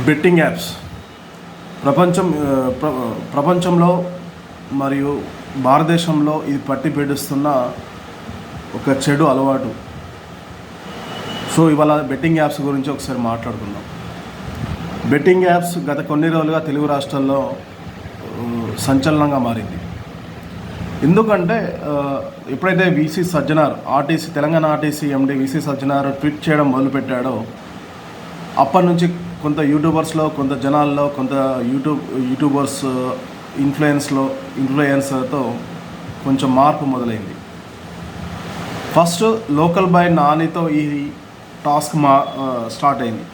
Betting apps ప్రపంచంలో మరియు భారతదేశంలో ఇది పట్టి పీడిస్తున్న ఒక చెడు అలవాటు. సో ఇవాళ బెట్టింగ్ యాప్స్ గురించి ఒకసారి మాట్లాడుకుందాం. బెట్టింగ్ యాప్స్ గత కొన్ని రోజులుగా తెలుగు రాష్ట్రాల్లో సంచలనంగా మారింది. ఎందుకంటే ఎప్పుడైతే వీసీ సజ్జనార్ తెలంగాణ ఆర్టీసీ ఎండి వీసీ సజ్జనార్ ట్వీట్ చేయడం మొదలుపెట్టాడో అప్పటి నుంచి కొంత యూట్యూబర్స్లో, కొంత జనాల్లో, కొంత యూట్యూబర్స్ ఇన్ఫ్లుయెన్సర్తో కొంచెం మార్పు మొదలైంది. ఫస్ట్ లోకల్ బాయ్ నానితో ఈ టాస్క్ స్టార్ట్ అయింది.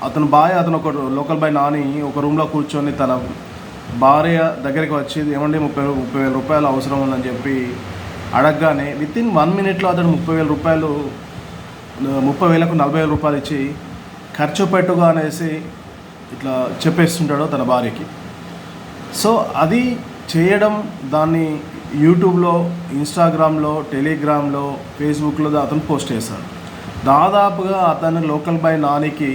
అతను ఒక లోకల్ బాయ్ నాని ఒక రూమ్లో కూర్చొని తన భార్య దగ్గరికి వచ్చి ఏమంటే 30,000 రూపాయలు అవసరం ఉందని చెప్పి అడగగానే వితిన్ 1 minute అతను 30,000 రూపాయలు 30,000కు 40,000 రూపాయలు ఇచ్చి ఖర్చు పెట్టుగా అనేసి ఇట్లా చెప్పేస్తుంటాడు తన భార్యకి. సో అది చేయడం, దాన్ని యూట్యూబ్లో, ఇన్స్టాగ్రామ్లో, టెలిగ్రామ్లో, ఫేస్బుక్లో అతను పోస్ట్ చేశాడు. దాదాపుగా అతను లోకల్ బాయ్ నానికి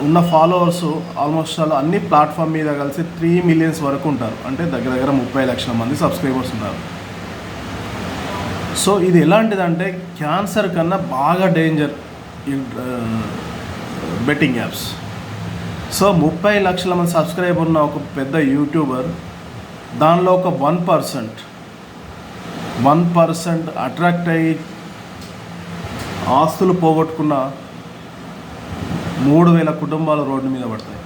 ఉన్న ఫాలోవర్స్ ఆల్మోస్ట్ అన్ని ప్లాట్ఫామ్ మీద కలిసి 3 million వరకు ఉంటారు. అంటే దగ్గర 30 లక్షల మంది సబ్స్క్రైబర్స్ ఉన్నారు. సో ఇది ఎలాంటిదంటే క్యాన్సర్ కన్నా బాగా డేంజర్ బెట్టింగ్ యాప్స్. సో 30 లక్షల మంది సబ్స్క్రైబర్ ఉన్న ఒక పెద్ద యూట్యూబర్, దానిలో ఒక 1% అట్రాక్ట్ అయ్యి ఆస్తులు పోగొట్టుకున్న 3,000 కుటుంబాలు రోడ్డు మీద పడతాయి.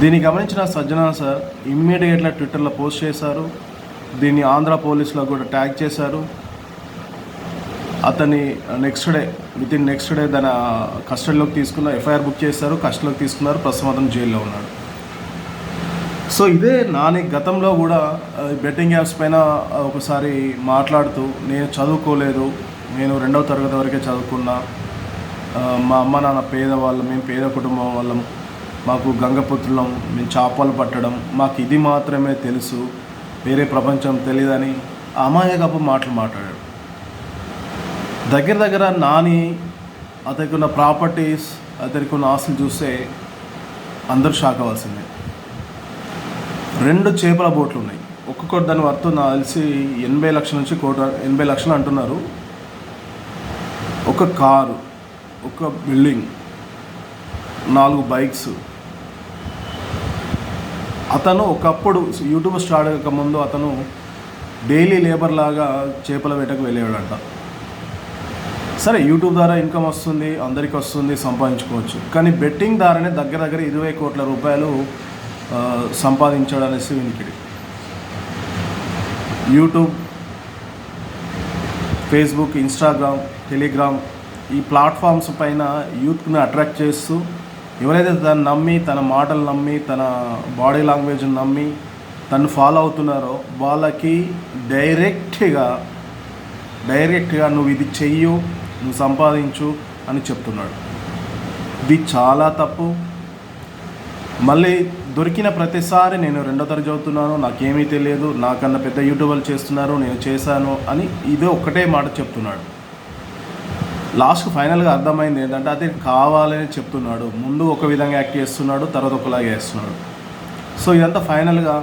దీన్ని గమనించిన సజ్జనా సార్ ఇమ్మీడియట్గా ట్విట్టర్లో పోస్ట్ చేశారు. దీన్ని ఆంధ్ర పోలీసులో కూడా ట్యాగ్ చేశారు. అతన్ని వితిన్ నెక్స్ట్ డే తన కస్టడీలోకి తీసుకున్న, ఎఫ్ఐఆర్ బుక్ చేశారు, కస్టడీలోకి తీసుకున్నారు. ప్రస్తుతం అతను జైల్లో ఉన్నాడు. సో ఇదే నాని గతంలో కూడా బెట్టింగ్ యాప్స్ పైన ఒకసారి మాట్లాడుతూ, నేను చదువుకోలేదు, నేను 2వ తరగతి వరకే చదువుకున్నా, మా అమ్మ నాన్న పేదవాళ్ళం, మేము పేద కుటుంబం వాళ్ళం, మాకు గంగపుత్రులం, మేము చేపలు పట్టడం, మాకు ఇది మాత్రమే తెలుసు, వేరే ప్రపంచం తెలియదని అమాయకపు మాటలు మాట్లాడాడు. దగ్గర నాని అతనికి ఉన్న ప్రాపర్టీస్, అతనికి ఉన్న ఆస్తులు చూస్తే అందరూ షాక్ అవ్వాల్సిందే. 2 చేపల బోట్లు ఉన్నాయి. ఒక్కొక్కటి దాని వర్త్ నాకు తెలిసి 80 లక్షల నుంచి 80 లక్షలు అంటున్నారు. ఒక కారు, ఒక బిల్డింగ్, 4 బైక్స్. అతను ఒకప్పుడు యూట్యూబ్ స్టార్ట్ అయ్యక ముందు అతను డైలీ లేబర్ లాగా చేపల వేటకు వెళ్ళేవాడంట. సరే, యూట్యూబ్ ద్వారా ఇన్కమ్ వస్తుంది, అందరికీ వస్తుంది, సంపాదించుకోవచ్చు. కానీ బెట్టింగ్ ద్వారానే దగ్గర 20 కోట్ల రూపాయలు సంపాదించాడు అనేసి వినికిడి. యూట్యూబ్, ఫేస్బుక్, ఇన్స్టాగ్రామ్, టెలిగ్రామ్ ఈ ప్లాట్ఫామ్స్ పైన యూత్ని అట్రాక్ట్ చేస్తూ, ఎవరైతే తను నమ్మి, తన మాటలు నమ్మి, తన బాడీ లాంగ్వేజ్ని నమ్మి తను ఫాలో అవుతున్నారో వాళ్ళకి డైరెక్ట్గా నువ్వు ఇది చెయ్యు, నువ్వు సంపాదించు అని చెప్తున్నాడు. ఇది చాలా తప్పు. మళ్ళీ దొరికిన ప్రతిసారి నేను 2వ తరగతి చదువుతున్నాను, నాకేమీ తెలియదు, నాకన్నా పెద్ద యూట్యూబర్లు చేస్తున్నారు, నేను చేశాను అని ఇదే ఒక్కటే మాట చెప్తున్నాడు. లాస్ట్కి ఫైనల్గా అర్థమైంది ఏంటంటే అది కావాలని చెప్తున్నాడు. ముందు ఒక విధంగా యాక్ట్ చేస్తున్నాడు, తర్వాత ఒకలాగా చేస్తున్నాడు. సో ఇదంతా ఫైనల్గా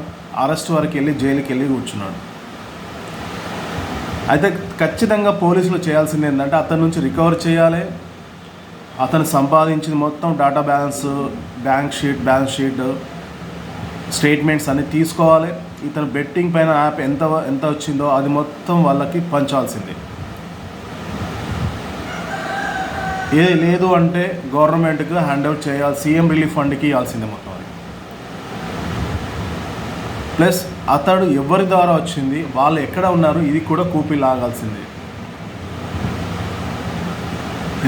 అరెస్ట్ వరకు వెళ్ళి జైలుకి వెళ్ళి కూర్చున్నాడు. అయితే ఖచ్చితంగా పోలీసులు చేయాల్సింది ఏంటంటే అతని నుంచి రికవర్ చేయాలి. అతను సంపాదించింది మొత్తం డేటా బ్యాలెన్స్ షీట్ స్టేట్మెంట్స్ అన్నీ తీసుకోవాలి. ఇతను బెట్టింగ్ పైన యాప్ ఎంత వచ్చిందో అది మొత్తం వాళ్ళకి పంచాల్సిందే. ఏది లేదు అంటే గవర్నమెంట్కి హ్యాండ్ అవుట్ చేయాలి, సీఎం రిలీఫ్ ఫండ్కి ఇవ్వాల్సిందే మొత్తం. అది ప్లస్ అతడు ఎవరి ద్వారా వచ్చింది, వాళ్ళు ఎక్కడ ఉన్నారు, ఇది కూడా కూపి లాగాల్సిందే.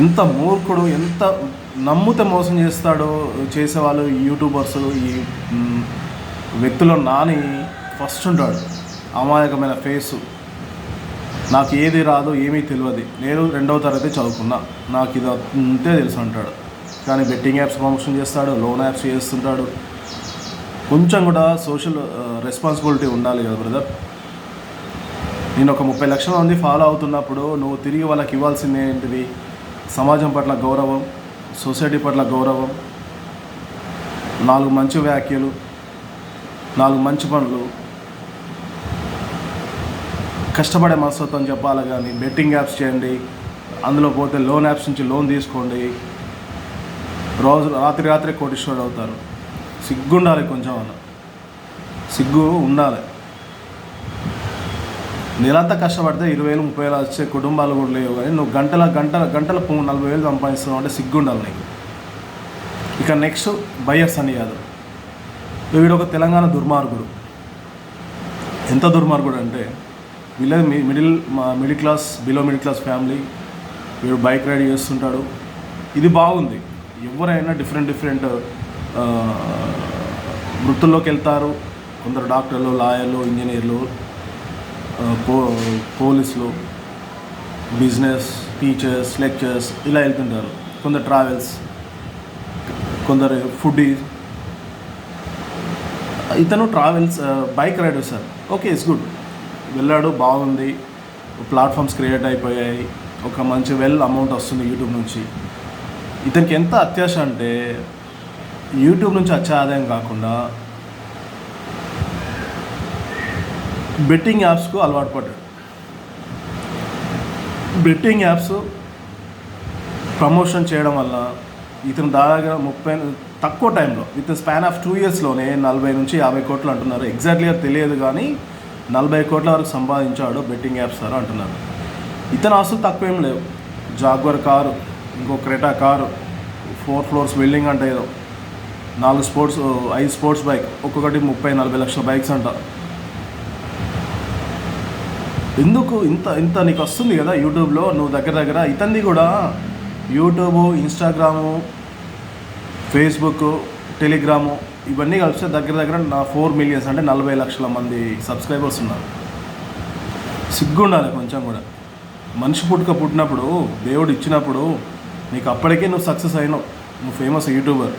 ఎంత మూర్ఖుడు, ఎంత నమ్ముతే మోసం చేసేవాళ్ళు యూట్యూబర్స్, ఈ వ్యక్తులు. నాని ఫస్ట్ ఉంటాడు, అమాయకమైన ఫేసు, నాకు ఏది రాదు, ఏమీ తెలియదు, నేను 2వ తరగతి చదువుకున్నా, నాకు ఇది అంతే తెలుసు అంటాడు. కానీ బెట్టింగ్ యాప్స్ ప్రమోషన్ చేస్తాడు, లోన్ యాప్స్ చేస్తుంటాడు. కొంచెం కూడా సోషల్ రెస్పాన్సిబిలిటీ ఉండాలి కదా బ్రదర్. నేను ఒక 30 లక్షల మంది ఫాలో అవుతున్నప్పుడు నువ్వు తిరిగి వాళ్ళకి ఇవ్వాల్సింది ఏంటిది? సమాజం పట్ల గౌరవం, సొసైటీ పట్ల గౌరవం, 4 మంచి వ్యాఖ్యలు, 4 మంచి పనులు, కష్టపడే మనస్తత్వం చెప్పాలి. కానీ బెట్టింగ్ యాప్స్ చేయండి, అందులో పోతే లోన్ యాప్స్ నుంచి లోన్ తీసుకోండి, రాత్రి కోటీశ్వరుడు అవుతారు. సిగ్గుండాలి, కొంచెం అన్న సిగ్గు ఉండాలి. నెలంతా కష్టపడితే 20,000 30,000 వచ్చే కుటుంబాలు కూడా లేవు. కానీ నువ్వు గంటల 40,000 సంపాదిస్తున్నావు అంటే సిగ్గుండాలి నీకు. ఇక నెక్స్ట్ బయ్యర్ సన్నీ యాదవ్. వీడు ఒక తెలంగాణ దుర్మార్గుడు. ఎంత దుర్మార్గుడు అంటే వీళ్ళది middle class, below middle class family. వీడు బైక్ రైడ్ చేస్తుంటాడు. ఇది బాగుంది. ఎవరైనా డిఫరెంట్ వృత్తుల్లోకి వెళ్తారు. కొందరు డాక్టర్లు, లాయర్లు, ఇంజనీర్లు, పోలీసులు, బిజినెస్, టీచర్స్, లెక్చర్స్ ఇలా వెళ్తుంటారు. కొందరు ట్రావెల్స్, కొందరు ఫుడీస్. ఇతను travels bike rider sir. Okay, it's good. వెళ్ళాడు, బాగుంది. ప్లాట్ఫామ్స్ క్రియేట్ అయిపోయాయి, ఒక మంచి అమౌంట్ వస్తుంది యూట్యూబ్ నుంచి. ఇతనికి ఎంత అత్యాశ అంటే యూట్యూబ్ నుంచి వచ్చే ఆదాయం కాకుండా బెట్టింగ్ యాప్స్కు అలవాటు పడ్డాడు. బెట్టింగ్ యాప్స్ ప్రమోషన్ చేయడం వల్ల ఇతను దాదాపుగా 30 తక్కువ టైంలో, విత్ స్పాన్ ఆఫ్ 2 ఇయర్స్లోనే 40 నుంచి 50 కోట్లు అంటున్నారు. ఎగ్జాక్ట్లీగా తెలియదు కానీ 40 కోట్ల వరకు సంపాదించాడు బెట్టింగ్ యాప్స్ ద్వారా అంటున్నారు. ఇతను ఆస్తులు తక్కువేం లేవు. జాగ్వర్ కారు, ఇంకో క్రెటా కారు, 4 ఫ్లోర్స్ బిల్డింగ్ అంటే ఏదో, 5 స్పోర్ట్స్ బైక్, ఒక్కొక్కటి 30-40 లక్షల బైక్స్ అంట. ఎందుకు ఇంత నీకు వస్తుంది కదా యూట్యూబ్లో, నువ్వు దగ్గర ఇతంది కూడా యూట్యూబ్, ఇన్స్టాగ్రాము, ఫేస్బుక్, టెలిగ్రాము ఇవన్నీ కలిస్తే దగ్గర నా 4 మిలియన్స్ అంటే 40 లక్షల మంది సబ్స్క్రైబర్స్ ఉన్నారు. సిగ్గుండాలి కొంచెం కూడా. మనిషి పుట్టినప్పుడు, దేవుడు ఇచ్చినప్పుడు నీకు అప్పటికే నువ్వు సక్సెస్ అయినావు, నువ్వు ఫేమస్ యూట్యూబర్.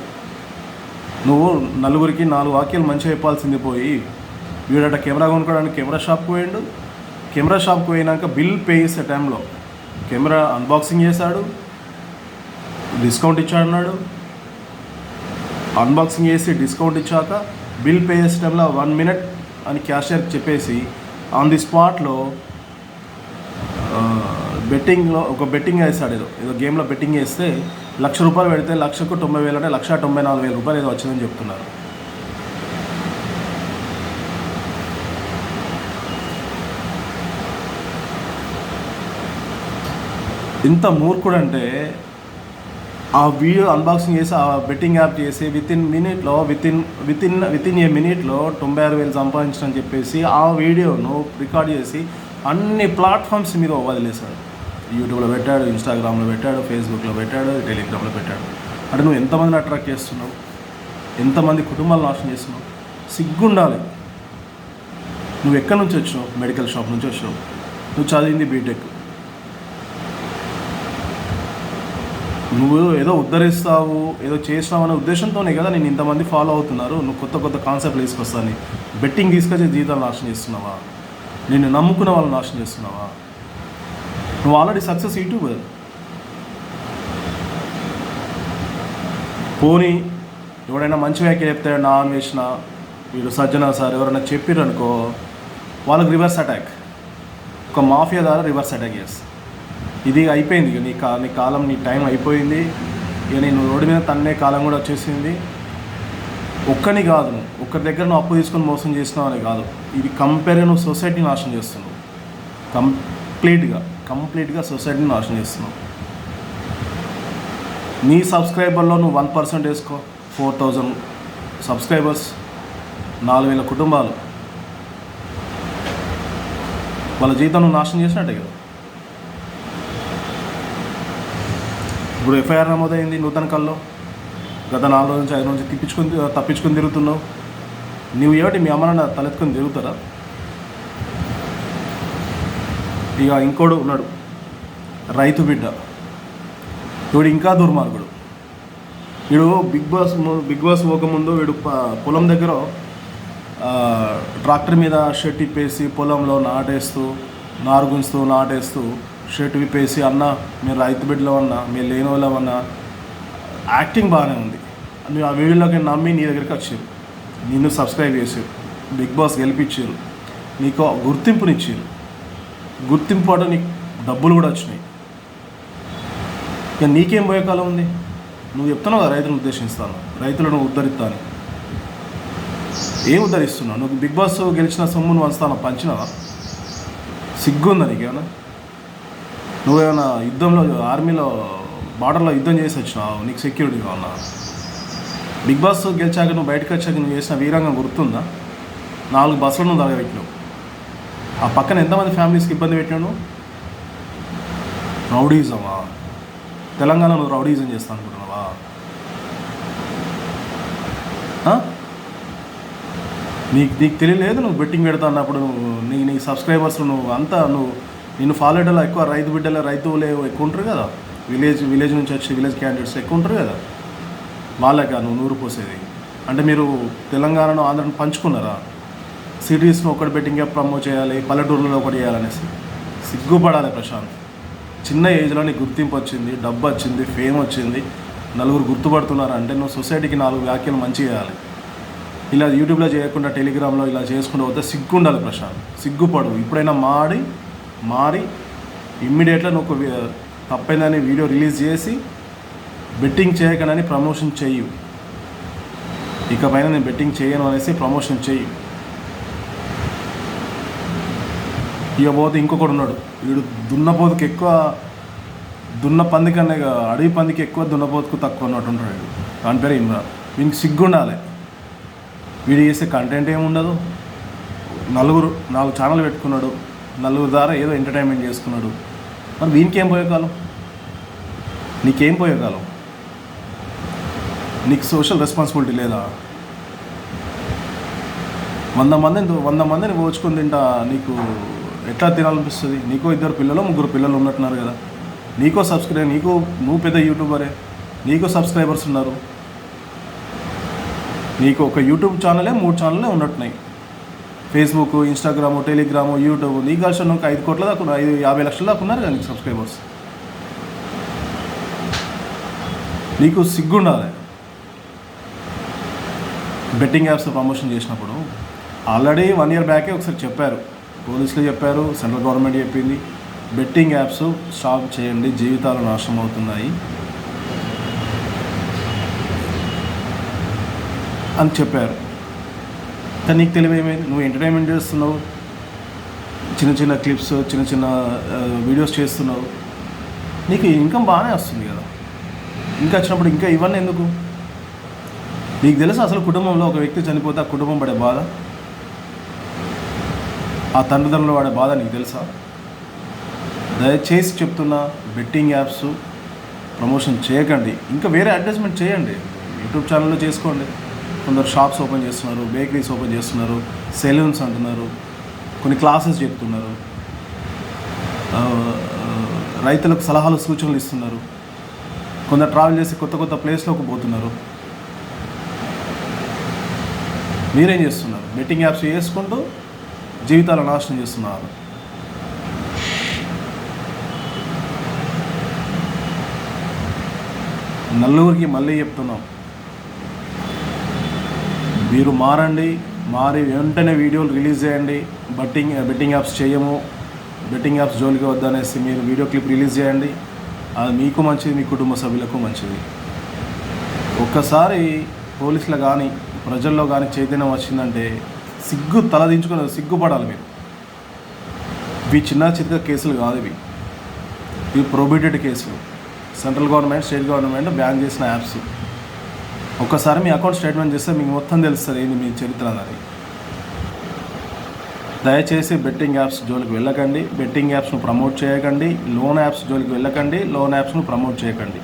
నువ్వు నలుగురికి 4 వాక్యాలు మంచిగా చెప్పాల్సింది పోయి వీడట కెమెరా కొనుక్కోవడానికి కెమెరా షాప్కి పోయిండు. కెమెరా షాప్కి పోయినాక బిల్ పే చేసే టైంలో కెమెరా అన్బాక్సింగ్ చేశాడు, డిస్కౌంట్ ఇచ్చాడు అన్నాడు. అన్బాక్సింగ్ చేసి డిస్కౌంట్ ఇచ్చాక బిల్ పే చేసే టైంలో 1 మినిట్ అని క్యాషియర్కి చెప్పేసి ఆన్ ది స్పాట్లో బెట్టింగ్లో ఒక బెట్టింగ్ వేసాడు. ఏదో గేమ్లో బెట్టింగ్ వేస్తే ₹1,00,000 పెడితే 1,00,000కు 90,000 అంటే ₹1,94,000 ఏదో వచ్చిందని చెప్తున్నారు. ఇంత మూర్ఖుడు అంటే ఆ వీడియో అన్బాక్సింగ్ చేసి ఆ బెట్టింగ్ యాప్ చేసి విత్ ఇన్ ఏ మినిట్లో 96,000 సంపాదించని చెప్పేసి ఆ వీడియోను రికార్డ్ చేసి అన్ని ప్లాట్ఫామ్స్ మీద వదిలేశాడు. యూట్యూబ్లో పెట్టాడు, ఇన్స్టాగ్రామ్లో పెట్టాడు, ఫేస్బుక్లో పెట్టాడు, టెలిగ్రామ్లో పెట్టాడు. అంటే నువ్వు ఎంతమందిని అట్రాక్ట్ చేస్తున్నావు, ఎంతమంది కుటుంబాలను నాశనం చేస్తున్నావు. సిగ్గుండాలి. నువ్వు ఎక్కడి నుంచి వచ్చినావు? మెడికల్ షాప్ నుంచి వచ్చినావు. నువ్వు చదివింది బీటెక్. నువ్వు ఏదో ఉద్ధరిస్తావు, ఏదో చేసినావు అనే ఉద్దేశంతోనే కదా నేను ఇంతమంది ఫాలో అవుతున్నారు. నువ్వు కొత్త కాన్సెప్ట్లు తీసుకొస్తాను. బెట్టింగ్ తీసుకొచ్చి జీవితాలు నాశనం చేస్తున్నావా? నిన్ను నమ్ముకున్న వాళ్ళని నాశనం చేస్తున్నావా? నువ్వు ఆల్రెడీ సక్సెస్ యూట్యూబర్. పోనీ ఎవడైనా మంచి వ్యాఖ్య చెప్తే నా అన్వేషణ, వీడు సజ్జన సార్ ఎవరైనా చెప్పారు అనుకో, వాళ్ళకి రివర్స్ అటాక్, ఒక మాఫియా ద్వారా రివర్స్ అటాక్ చేస్తా. ఇది అయిపోయింది. ఇక నీ కాలం, నీ టైం అయిపోయింది. ఇక నేను రోడ్డు మీద తన్నే కాలం కూడా వచ్చేసింది. ఒక్కని కాదు, ఒక్కరి దగ్గర నువ్వు అప్పు తీసుకొని మోసం చేసినావు అని కాదు. ఇది నువ్వు సొసైటీని నాశనం చేస్తున్నావు. కంప్లీట్గా సొసైటీని నాశనం చేస్తున్నావు. నీ సబ్స్క్రైబర్లో నువ్వు 1% వేసుకో. 4,000 సబ్స్క్రైబర్స్, 4,000 కుటుంబాలు, వాళ్ళ జీవితం నువ్వు నాశనం చేసినట్టే కదా. ఇప్పుడు ఎఫ్ఐఆర్ నమోదైంది నూతనకల్లో. గత 4 రోజుల నుంచి 5 రోజు తప్పించుకొని తిరుగుతున్నావు. నువ్వు ఏమిటి మీ అమ్మని తలెత్తుకొని తిరుగుతారా? ఇక ఇంకోడు ఉన్నాడు, రైతు బిడ్డ. వీడు ఇంకా దుర్మార్గుడు. వీడు బిగ్ బాస్ పోకముందు వీడు పొలం దగ్గర ట్రాక్టర్ మీద షర్ట్ ఇప్పేసి పొలంలో నారు గుంచుతూ షర్ట్ విప్పేసి, అన్న మీరు రైతు బిడ్డలో అన్నా, మీరు లేని వాళ్ళమన్నా, యాక్టింగ్ బాగానే ఉంది. నువ్వు ఆ వీడియోలోకి నమ్మి నీ దగ్గరికి వచ్చారు, నిన్ను సబ్స్క్రైబ్ చేశారు, బిగ్ బాస్ గెలిపించారు, నీకు గుర్తింపునిచ్చారు. గుర్తింపు పాటు నీకు డబ్బులు కూడా వచ్చినాయి. ఇక నీకేం పోయే కాలం ఉంది? నువ్వు చెప్తున్నావు కదా రైతులను ఉద్దేశిస్తాను, రైతులను ఉద్ధరిస్తాను. ఏం ఉద్ధరిస్తున్నావు? నువ్వు బిగ్ బాస్ గెలిచిన సొమ్మును వంచుతాను పంచినావా? సిగ్గుందా నీకేమన్నా? నువ్వేమైనా యుద్ధంలో ఆర్మీలో బార్డర్లో యుద్ధం చేసి వచ్చినావు? నీకు సెక్యూరిటీ కావాలా? బిగ్ బాస్ గెలిచాక నువ్వు బయటకు వచ్చాక నువ్వు చేసిన వీరంగం గుర్తుందా? 4 బస్సులను తగబెట్టినావు. ఆ పక్కన ఎంతమంది ఫ్యామిలీస్కి ఇబ్బంది పెట్టినావు? రౌడీజమా? తెలంగాణ నువ్వు రౌడీజం చేస్తా అనుకుంటున్నావా? నీకు తెలియలేదు నువ్వు బెట్టింగ్ పెడతా అన్నప్పుడు నీ సబ్స్క్రైబర్స్ నిన్ను ఫాలో అయ్యేలా ఎక్కువ రైతు బిడ్డలు రైతులే ఎక్కువ ఉంటారు కదా, విలేజ్ నుంచి వచ్చి విలేజ్ క్యాండిడేట్స్ ఎక్కువ ఉంటారు కదా, వాళ్ళక నువ్వు నూరు పోసేది. అంటే మీరు తెలంగాణను ఆంధ్రను పంచుకున్నారా? సిటీస్ను ఒకటి బెట్టింగ్ యాప్ ప్రమోట్ చేయాలి, పల్లెటూరులో ఒకటి చేయాలనేసి. సిగ్గుపడాలి ప్రశాంత్. చిన్న ఏజ్లో నీకు గుర్తింపు వచ్చింది, డబ్బు వచ్చింది, ఫేమ్ వచ్చింది, నలుగురు గుర్తుపడుతున్నారు అంటే నువ్వు సొసైటీకి 4 వ్యాఖ్యలు మంచి చేయాలి. ఇలా యూట్యూబ్లో చేయకుండా టెలిగ్రామ్లో ఇలా చేసుకుంటూ పోతే సిగ్గు ఉండాలి ప్రశాంత్. సిగ్గుపడు. ఇప్పుడైనా మారి ఇమ్మీడియట్గా నువ్వు తప్పైందని వీడియో రిలీజ్ చేసి బెట్టింగ్ చేయకనని ప్రమోషన్ చెయ్యి. ఇకపైన నేను బెట్టింగ్ చేయను అనేసి ప్రమోషన్ చెయ్యి. ఇక పోతే ఇంకొకడు ఉన్నాడు, వీడు దున్నపోతుకి ఎక్కువ, దున్న పంది కన్నా అడవి పందికి ఎక్కువ, దున్నపోతుకు తక్కువ అన్నట్టు ఉంటాడు. దాని పేరు ఇమ్రాన్. వీనికి సిగ్గు ఉండాలి. వీడు చేసే కంటెంట్ ఏముండదు. 4 ఛానల్ పెట్టుకున్నాడు, 4 ద్వారా ఏదో ఎంటర్టైన్మెంట్ చేసుకున్నాడు. మరి వీనికి ఏం పోయే కాలం? నీకేం పోయే కాలం? నీకు సోషల్ రెస్పాన్సిబిలిటీ లేదా? 100 మందిని పోచుకొని తింటా నీకు ఎట్లా తినాలనిపిస్తుంది? నీకో 2 పిల్లలు 3 పిల్లలు ఉన్నట్టున్నారు కదా, నీకో నువ్వు పెద్ద యూట్యూబరే, నీకో సబ్స్క్రైబర్స్ ఉన్నారు. నీకు ఒక యూట్యూబ్ ఛానలే 3 ఛానల్లే ఉన్నట్టున్నాయి. Facebook, Instagram, Telegram, YouTube. నీకు కలిసి నువ్వు 5 కోట్ల దాకా 50 లక్షల దాకా ఉన్నారు కదా నీకు సబ్స్క్రైబర్స్. నీకు సిగ్గుండాలి. బెట్టింగ్ యాప్స్ ప్రమోషన్ చేసినప్పుడు ఆల్రెడీ 1 year బ్యాకే ఒకసారి చెప్పారు, పోలీసులు చెప్పారు, సెంట్రల్ గవర్నమెంట్ చెప్పింది, బెట్టింగ్ యాప్స్ స్టాప్ చేయండి, జీవితాలు నాశనం అవుతున్నాయి అని చెప్పారు. కానీ నీకు తెలివేమైంది? నువ్వు ఎంటర్టైన్మెంట్ చేస్తున్నావు, చిన్న క్లిప్స్, చిన్న వీడియోస్ చేస్తున్నావు, నీకు ఇన్కమ్ బాగానే వస్తుంది కదా. ఇంకా వచ్చినప్పుడు ఇంకా ఇవన్నీ ఎందుకు? నీకు తెలుసా అసలు కుటుంబంలో ఒక వ్యక్తి చనిపోతే ఆ కుటుంబం పడే బాధ, ఆ తండ్రిదండ్రులు పడే బాధ నీకు తెలుసా? దయచేసి చెప్తున్నా, బెట్టింగ్ యాప్స్ ప్రమోషన్ చేయకండి. ఇంకా వేరే అడ్వర్టైజ్మెంట్ చేయండి, యూట్యూబ్ ఛానల్లో చేసుకోండి. కొందరు షాప్స్ ఓపెన్ చేస్తున్నారు, బేకరీస్ ఓపెన్ చేస్తున్నారు, సెలూన్స్ అంటున్నారు, కొన్ని క్లాసెస్ చెప్తున్నారు, రైతులకు సలహాలు సూచనలు ఇస్తున్నారు, కొందరు ట్రావెల్ చేసి కొత్త ప్లేస్లోకి పోతున్నారు. మీరేం చేస్తున్నారు? బెట్టింగ్ యాప్స్ చేసుకుంటూ జీవితాలు నాశనం చేస్తున్నారు. నలుగురికి మళ్ళీ చెప్తున్నాం, మీరు మారి వెంటనే వీడియోలు రిలీజ్ చేయండి. బెట్టింగ్ యాప్స్ చేయము, బెట్టింగ్ యాప్స్ జోలికి వద్దనేసి మీరు వీడియో క్లిప్ రిలీజ్ చేయండి. అది మీకు మంచిది, మీ కుటుంబ సభ్యులకు మంచిది. ఒక్కసారి పోలీసులు కానీ ప్రజల్లో కానీ చైతన్యం వచ్చిందంటే తలదించుకొని సిగ్గుపడాలి మీరు. ఇవి చిన్న కేసులు కాదు, ఇవి ప్రొహిబిటెడ్ కేసులు. Central government, state government ban చేసిన యాప్స్. ఒక్కసారి మీ అకౌంట్ స్టేట్మెంట్ చేస్తే మీకు మొత్తం తెలుస్తుంది ఏంది మీ చరిత్ర అన్నది. దయచేసి బెట్టింగ్ యాప్స్ జోలికి వెళ్ళకండి, బెట్టింగ్ యాప్స్ను ప్రమోట్ చేయకండి, లోన్ యాప్స్ జోలికి వెళ్ళకండి, లోన్ యాప్స్ను ప్రమోట్ చేయకండి.